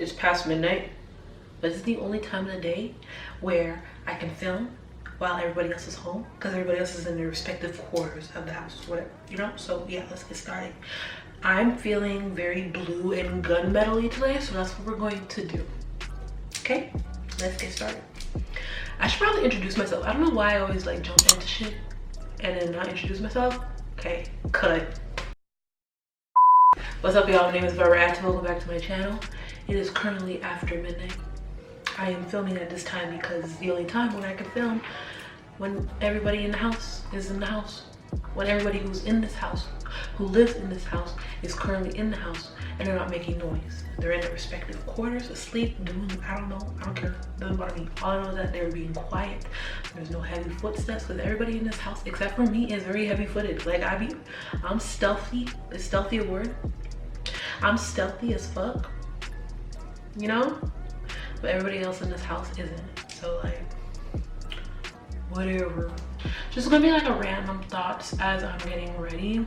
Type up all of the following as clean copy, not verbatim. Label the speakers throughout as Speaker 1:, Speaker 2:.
Speaker 1: It's past midnight, but it's the only time of the day where I can film while everybody else is home, because everybody else is in their respective quarters of the house, whatever, you know? So yeah, let's get started. I'm feeling very blue and gunmetal-y today, so that's what we're going to do. Okay, let's get started. I should probably introduce myself. I don't know why I always like jump into shit and then not introduce myself. Okay, cut. What's up, y'all? My name is Atewe. Welcome back to my channel. It is currently after midnight. I am filming at this time because it's the only time when I can film when everybody in the house is in the house. When everybody who's in this house, who lives in this house, is currently in the house and they're not making noise. They're in their respective quarters, asleep, doing, I don't know, I don't care, doesn't bother me. All I know is that they're being quiet. There's no heavy footsteps because everybody in this house, except for me, is very heavy footed. Like I'm stealthy. Is stealthy a word? I'm stealthy as fuck, you know? But everybody else in this house isn't. So like, whatever. Just gonna be like a random thoughts as I'm getting ready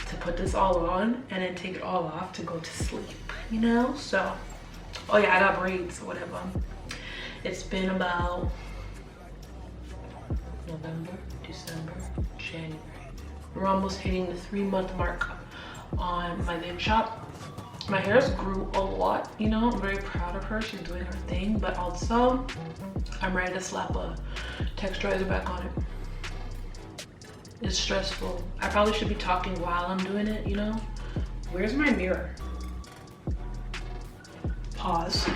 Speaker 1: to put this all on and then take it all off to go to sleep, you know? So, oh yeah, I got braids or whatever. It's been about November, December, January. We're almost hitting the 3-month mark on my wig shop. My hair's grew a lot, you know? I'm very proud of her. She's doing her thing, but also I'm ready to slap a texturizer back on it. It's stressful. I probably should be talking while I'm doing it, you know? Where's my mirror? Pause.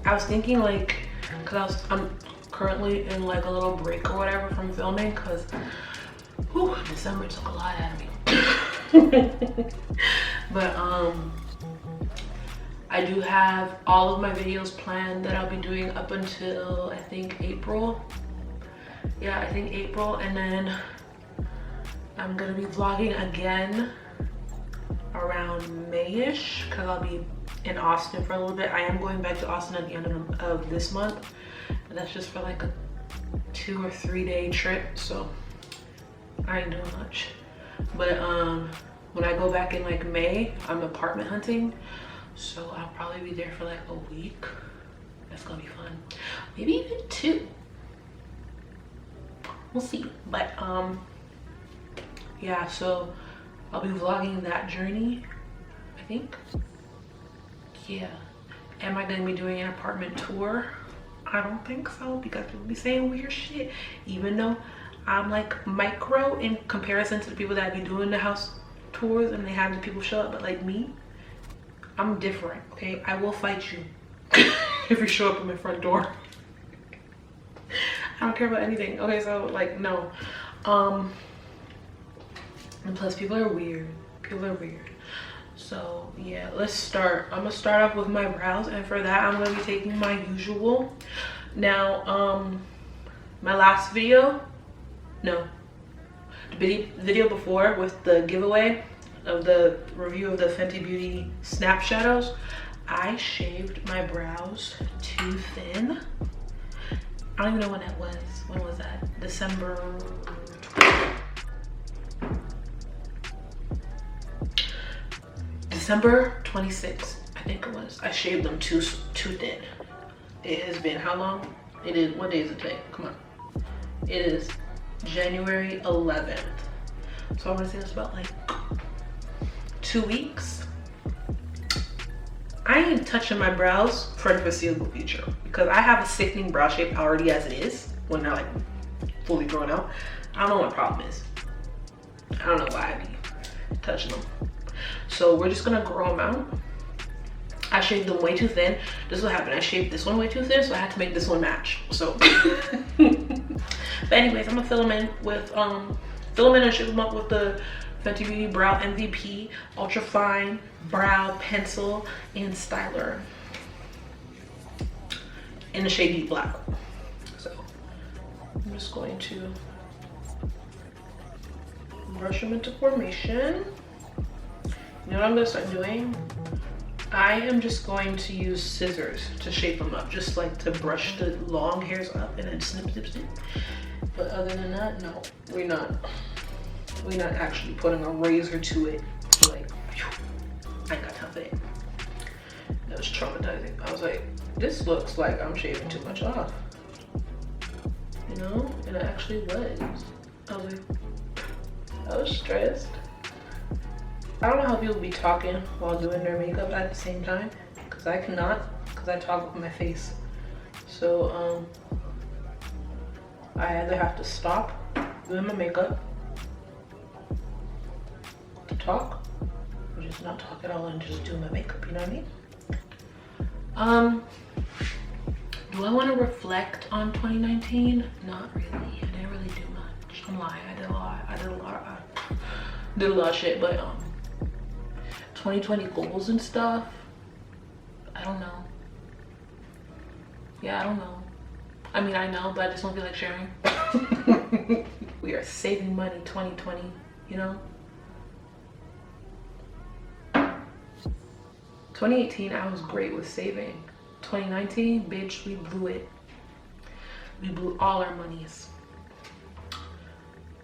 Speaker 1: I was thinking like, cause I'm currently in like a little break or whatever from filming, cause December took a lot out of me. But I do have all of my videos planned that I'll be doing up until I think April. Yeah, I think April, and then I'm gonna be vlogging again around May-ish because I'll be in Austin for a little bit. I am going back to Austin at the end of this month, and that's just for like a 2 or 3 day trip, so I ain't doing much. But when I go back in like May, I'm apartment hunting, so I'll probably be there for like a week. That's gonna be fun, maybe even 2. We'll see. But yeah, so I'll be vlogging that journey, I think. Yeah. Am I gonna be doing an apartment tour? I don't think so, because people be saying weird shit, even though I'm like micro in comparison to the people that be doing the house tours and they have the people show up. But like me, I'm different, okay? I will fight you if you show up at my front door. I don't care about anything. Okay, so like, no. And plus people are weird. People are weird. So yeah, let's start. I'm gonna start off with my brows, and for that I'm gonna be taking my usual. Now, my last video, no, the video before with the giveaway of the review of the Fenty Beauty Snap Shadows, I shaved my brows too thin. I don't even know when that was. When was that? December 26th, I think it was. I shaved them too thin. It has been how long? It is, what day is it today? Come on. It is January 11th. So I want to say it's about like 2 weeks. I ain't touching my brows for the foreseeable future because I have a sickening brow shape already as it is when they're like fully grown out. I don't know what the problem is. I don't know why I be touching them. So we're just gonna grow them out. I shaved them way too thin. This is what happened. I shaved this one way too thin, so I had to make this one match. So, but anyways, I'm gonna fill them in with and shape them up with the Fenty Beauty Brow MVP Ultra Fine Brow Pencil and Styler in the shade Deep Black. So I'm just going to brush them into formation. You know what I'm gonna start doing? I am just going to use scissors to shape them up, just like to brush the long hairs up and then snip, snip, snip. But other than that, no, we're not actually putting a razor to it. Like, I ain't got time for that. No, was traumatizing. I was like, this looks like I'm shaving too much off. You know? And it actually was. I was like, I was stressed. I don't know how people be talking while doing their makeup at the same time, because I cannot, because I talk with my face. So I either have to stop doing my makeup to talk, or just not talk at all and just do my makeup, you know what I mean? Do I want to reflect on 2019? Not really. I didn't really do much. I'm lying. I did a lot. I did a lot of shit, but 2020 goals and stuff, I don't know. Yeah, I don't know. I mean, I know, but I just don't feel like sharing. We are saving money 2020, you know? 2018, I was great with saving. 2019, bitch, we blew it. We blew all our monies.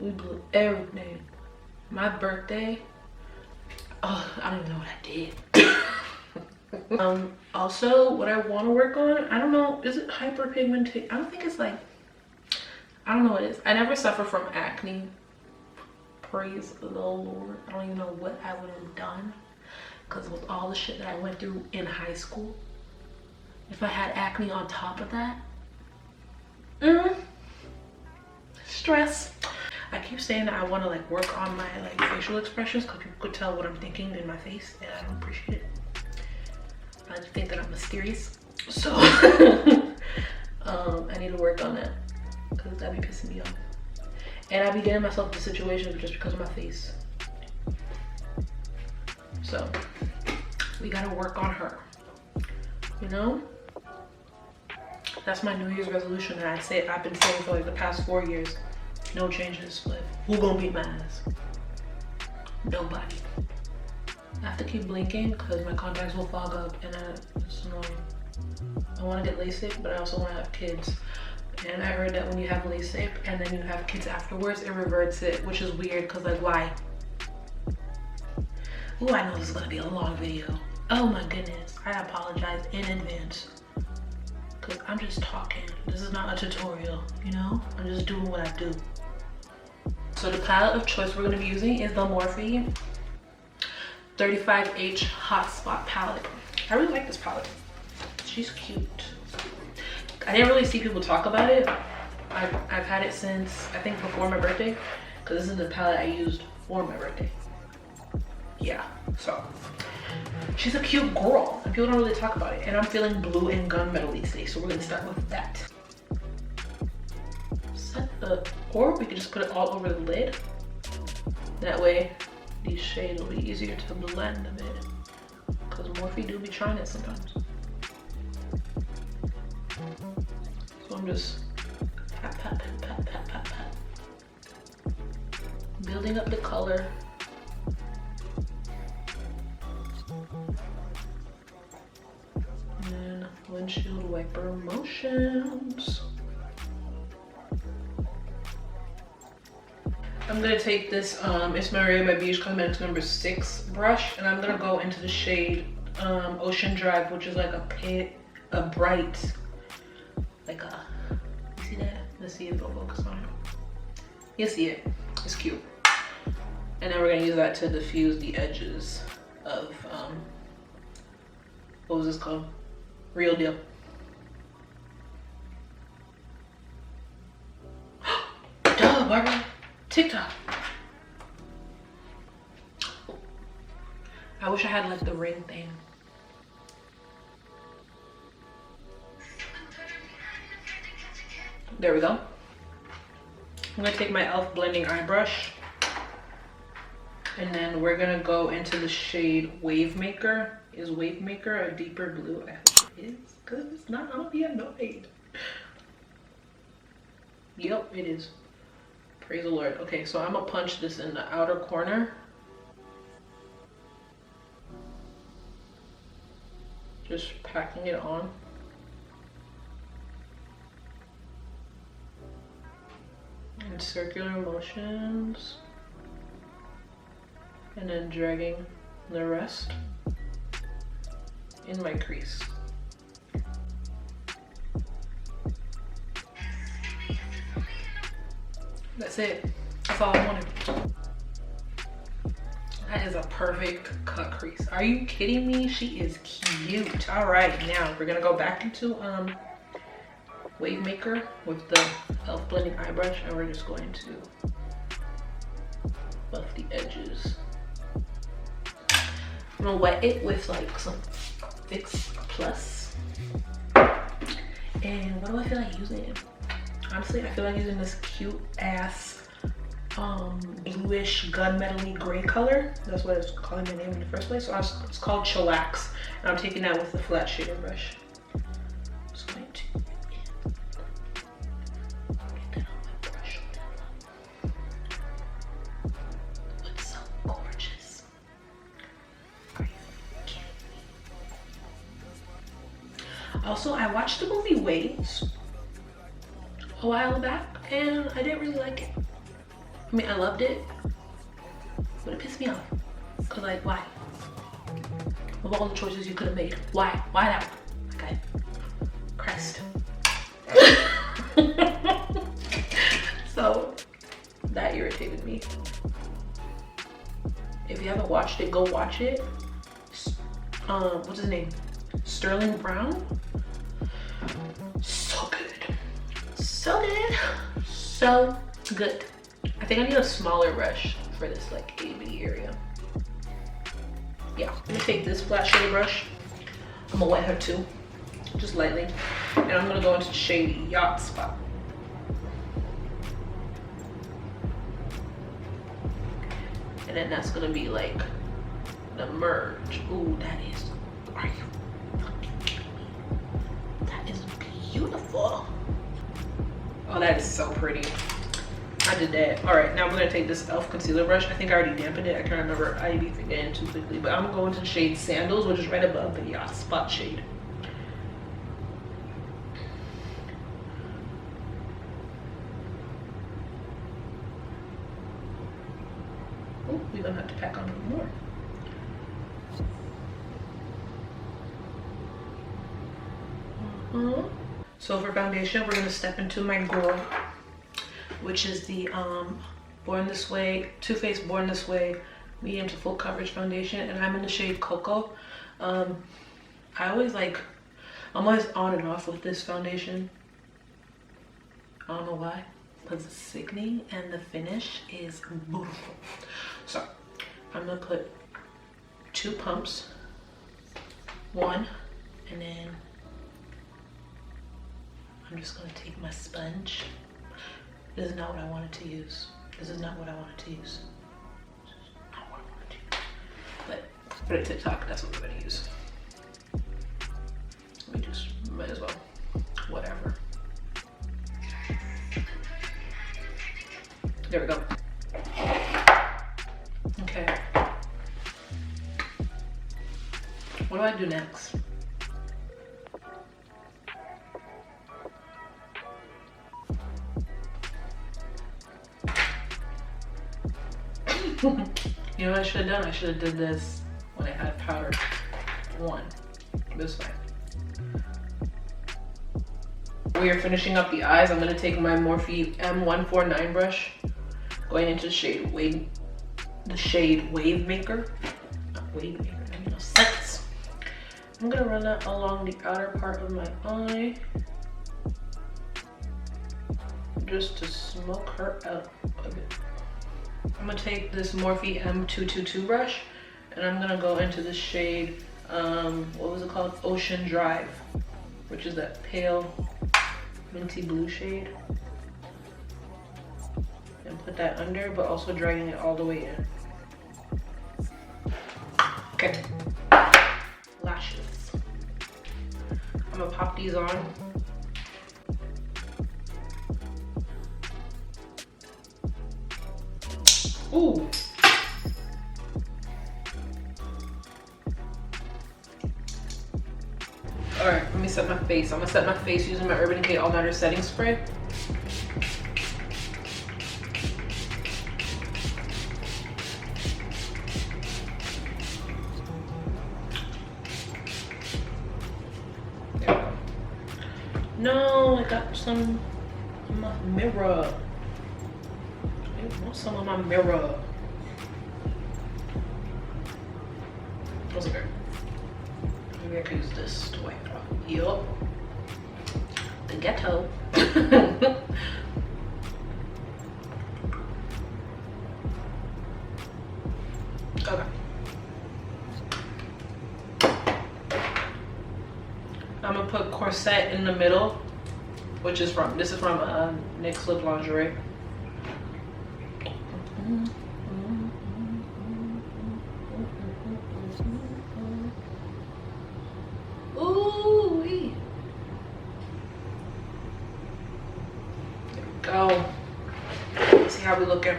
Speaker 1: We blew everything. My birthday, oh, I don't even know what I did. Also, what I want to work on, I don't know, is it hyperpigmentation? I don't think it's like, I don't know what it is. I never suffer from acne. Praise the Lord. I don't even know what I would have done, because with all the shit that I went through in high school, if I had acne on top of that, stress. I keep saying that I want to like work on my like facial expressions, because people could tell what I'm thinking in my face, and I don't appreciate it. I like to think that I'm mysterious, so I need to work on that, because that be pissing me off. And I be getting myself into situations just because of my face. So we gotta work on her, you know? That's my New Year's resolution that I've been saying for like the past 4 years. No changes, but who gonna beat my ass? Nobody. I have to keep blinking because my contacts will fog up, and it's annoying. I want to get LASIK, but I also want to have kids. And I heard that when you have LASIK and then you have kids afterwards, it reverts it, which is weird, because like, why? Oh, I know this is gonna be a long video. Oh my goodness, I apologize in advance, because I'm just talking. This is not a tutorial, you know? I'm just doing what I do. So the palette of choice we're gonna be using is the Morphe 35H Hotspot palette. I really like this palette. She's cute. I didn't really see people talk about it. I've had it since, I think, before my birthday, because this is the palette I used for my birthday. Yeah, so she's a cute girl, and people don't really talk about it. And I'm feeling blue and gunmetal these days, so we're gonna start with that. Or we could just put it all over the lid. That way, these shades will be easier to blend a bit, because Morphe do be trying it sometimes. So I'm just pat, pat, pat, pat, pat, pat, pat. Building up the color. And then windshield wiper motions. I'm gonna take this It's Maria by BH Cosmetics number 6 brush, and I'm gonna go into the shade Ocean Drive, which is like a bright, like a, you see that? Let's see if it'll focus on it. You see it, it's cute. And then we're gonna use that to diffuse the edges of, what was this called? Real Deal. Duh, Barbara. TikTok. I wish I had like the ring thing. There we go. I'm gonna take my e.l.f. blending eye brush, and then we're gonna go into the shade Wave Maker. Is Wave Maker a deeper blue? I hope it is, because if it's not, I'll be annoyed. Yep, it is. Praise the Lord. Okay, so I'm gonna punch this in the outer corner. Just packing it on. In circular motions. And then dragging the rest. in my crease. That's it. That's all I wanted. That is a perfect cut crease. Are you kidding me? She is cute. All right, now we're gonna go back into Wave Maker with the e.l.f. blending eye brush, and we're just going to buff the edges. I'm gonna wet it with like some Fix Plus. And what do I feel like using? Honestly, I feel like using this cute ass bluish gunmetal-y gray color. That's what it's calling the name in the first place. So it's called Chillax, and I'm taking that with the flat shader brush. Just going to get that on my brush. Looks so gorgeous. Are you kidding me? Also, I watched the movie Waves a while back, and I didn't really like it. I mean, I loved it, but it pissed me off. Cause like, why? Of all the choices you could have made, why? Why that one? Okay, Christ. So that irritated me. If you haven't watched it, go watch it. What's his name? Sterling Brown. So good. So good. So good. I think I need a smaller brush for this like AB area. Yeah, I'm gonna take this flat shade brush. I'm gonna wet her too, just lightly. And I'm gonna go into the shade Yacht Spot. And then that's gonna be like the merge. Ooh, that is, are you fucking kidding me? That is beautiful. Oh, that is so pretty. I did that. All right, now we're gonna take this e.l.f. concealer brush. I think I already dampened it. I can't remember. I be forgetting too quickly, but I'm gonna go into the shade Sandals, which is right above the Yacht Spot shade. Oh, we're gonna have to pack on a little more. So for foundation, we're gonna step into my girl, which is the Born This Way, Too Faced Born This Way medium to full coverage foundation, and I'm in the shade Cocoa. I'm always on and off with this foundation. I don't know why, because it's sickening and the finish is beautiful. So I'm gonna put 2 pumps, 1, and then I'm just gonna take my sponge. This is not what I wanted to use. This is not what I wanted to use. This is not what I wanted to use. But for the TikTok, that's what we're gonna use. We just might as well. Whatever. There we go. Okay. What do I do next? You know what I should have done? I should have did this when I had powder 1. This way. We are finishing up the eyes. I'm gonna take my Morphe M149 brush, going into the shade Wave Maker. Not Wave Maker, that makes no sense. I'm gonna run that along the outer part of my eye, just to smoke her out a bit. I'm gonna take this Morphe M222 brush, and I'm gonna go into the shade, what was it called? Ocean Drive, which is that pale minty blue shade. And put that under, but also dragging it all the way in. Okay. Lashes. I'm gonna pop these on. Ooh. All right, let me set my face. I'm gonna set my face using my Urban Decay All Nighter Setting Spray. No, I got some on my mirror. I want some on my mirror. What's it? Maybe I can use this to wipe it off. Yup. The ghetto. Okay. I'm gonna put corset in the middle, which is from, this is from NYX Lip Lingerie. Ooh, there we go. See how we looking?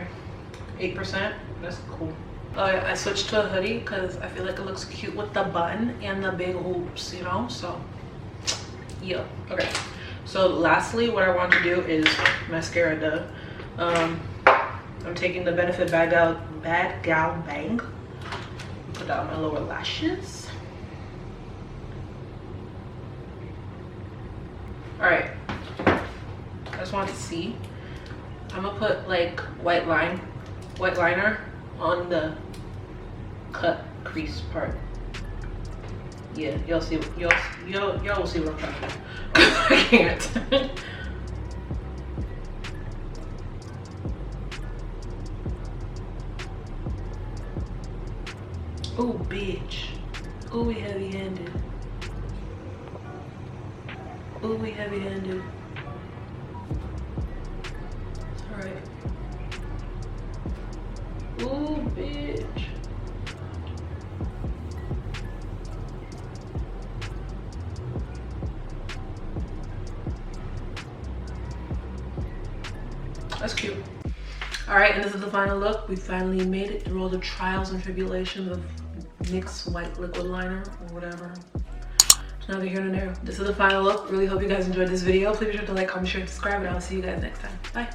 Speaker 1: 8%. That's cool. I switched to a hoodie because I feel like it looks cute with the button and the big hoops, you know. So yeah. Okay. So lastly, what I want to do is mascara. I'm taking the Benefit Bad Gal Bang. Put that on my lower lashes. All right. I just want to see. I'm gonna put like white liner on the cut crease part. Yeah, y'all see, y'all will see what I'm trying to do. I can't. Oh, bitch. Oh, we heavy-handed. Oh, we heavy-handed. All right. Ooh, bitch. That's cute. All right, and this is the final look. We finally made it through all the trials and tribulations of NYX white liquid liner or whatever. It's neither here nor there. This is the final look. Really hope you guys enjoyed this video. Please be sure to like, comment, share, and subscribe, and I'll see you guys next time. Bye.